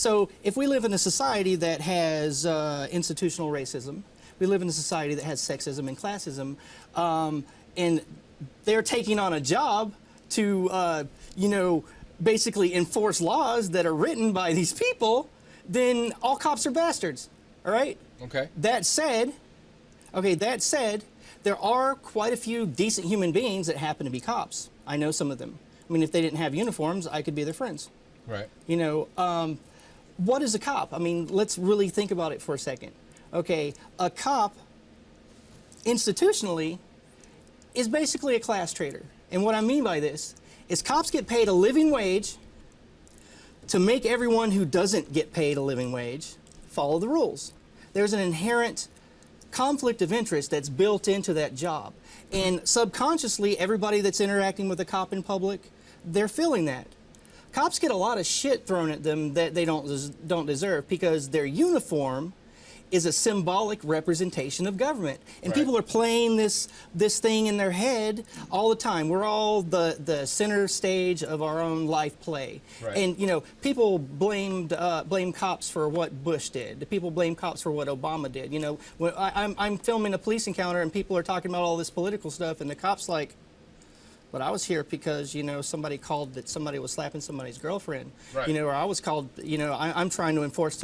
So if we live in a society that has institutional racism, we live in a society that has sexism and classism, and they're taking on a job to, you know, basically enforce laws that are written by these people, then all cops are bastards, all right? Okay. That said, there are quite a few decent human beings that happen to be cops. I know some of them. I mean, if they didn't have uniforms, I could be their friends. Right. You know, what is a cop? I mean, let's really think about it for a second. Okay, a cop, institutionally, is basically a class traitor. And what I mean by this is cops get paid a living wage to make everyone who doesn't get paid a living wage follow the rules. There's an inherent conflict of interest that's built into that job. And subconsciously, everybody that's interacting with a cop in public, they're feeling that. Cops get a lot of shit thrown at them that they don't deserve because their uniform is a symbolic representation of government. And people are playing this thing in their head all the time. We're all the center stage of our own life play. Right. And, you know, people blame cops for what Bush did. People blame cops for what Obama did. You know, when I'm filming a police encounter and people are talking about all this political stuff and the cop's like, but I was here because, you know, somebody called that somebody was slapping somebody's girlfriend. Right. You know, or I was called, you know, I'm trying to enforce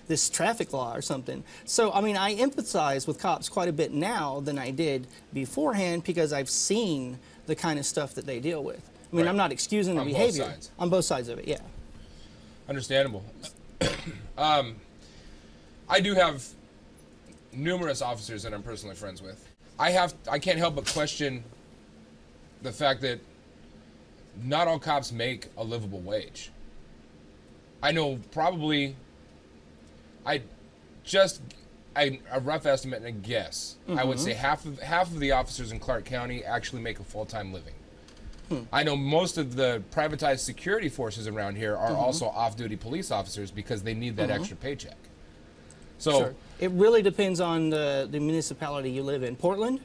this traffic law or something. So, I mean, I empathize with cops quite a bit now than I did beforehand because I've seen the kind of stuff that they deal with. I mean, I'm not excusing the behavior. Both sides. On both sides of it, yeah. Understandable. I do have numerous officers that I'm personally friends with. I can't help but question the fact that not all cops make a livable wage. I know probably, a rough estimate and a guess, I would say half of the officers in Clark County actually make a full-time living. I know most of the privatized security forces around here are also off-duty police officers because they need that extra paycheck. So Sure. It really depends on the municipality you live in. Portland,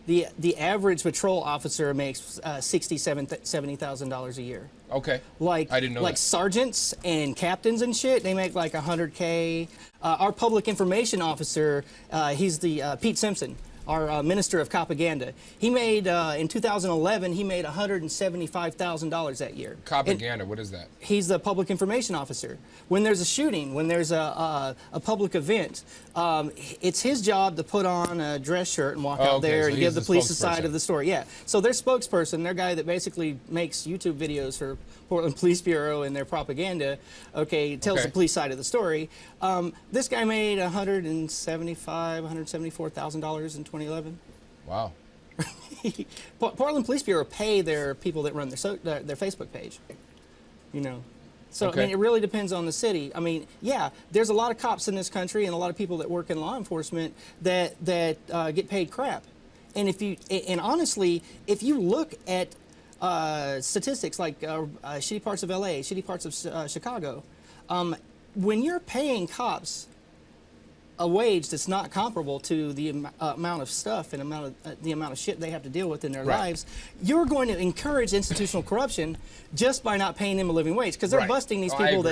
the average patrol officer makes $70,000 a year. okay, Like, I didn't know like that. sergeants and captains and shit, they make like $100K. Our public information officer, he's the Pete Simpson, our minister of propaganda. He made in 2011, he made $175,000 that year. Propaganda, what is that? He's the public information officer. When there's a shooting, when there's a public event, it's his job to put on a dress shirt and walk out there so and he's give the police the side spokesperson. of the story. Yeah. So their spokesperson, their guy that basically makes YouTube videos for Portland Police Bureau and their propaganda, okay, tells the police side of the story. This guy made $174,000 in 2011. Wow. Portland Police Bureau pay their people that run their Facebook page. You know. So, I mean, it really depends on the city. I mean, yeah, there's a lot of cops in this country and a lot of people that work in law enforcement that get paid crap. And and honestly, if you look at statistics like shitty parts of LA, shitty parts of Chicago, when you're paying cops a wage that's not comparable to the amount of stuff and the amount of shit they have to deal with in their lives, you're going to encourage institutional corruption just by not paying them a living wage because they're busting these people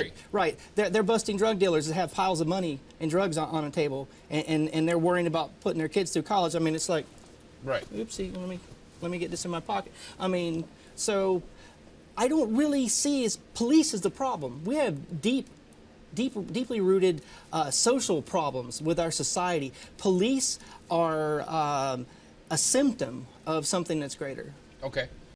they're busting drug dealers that have piles of money and drugs on a table and they're worrying about putting their kids through college. I mean, it's like, oopsie, let me get this in my pocket. I mean, so I don't really see police as the problem. We have deeply rooted social problems with our society. Police are a symptom of something that's greater. Okay.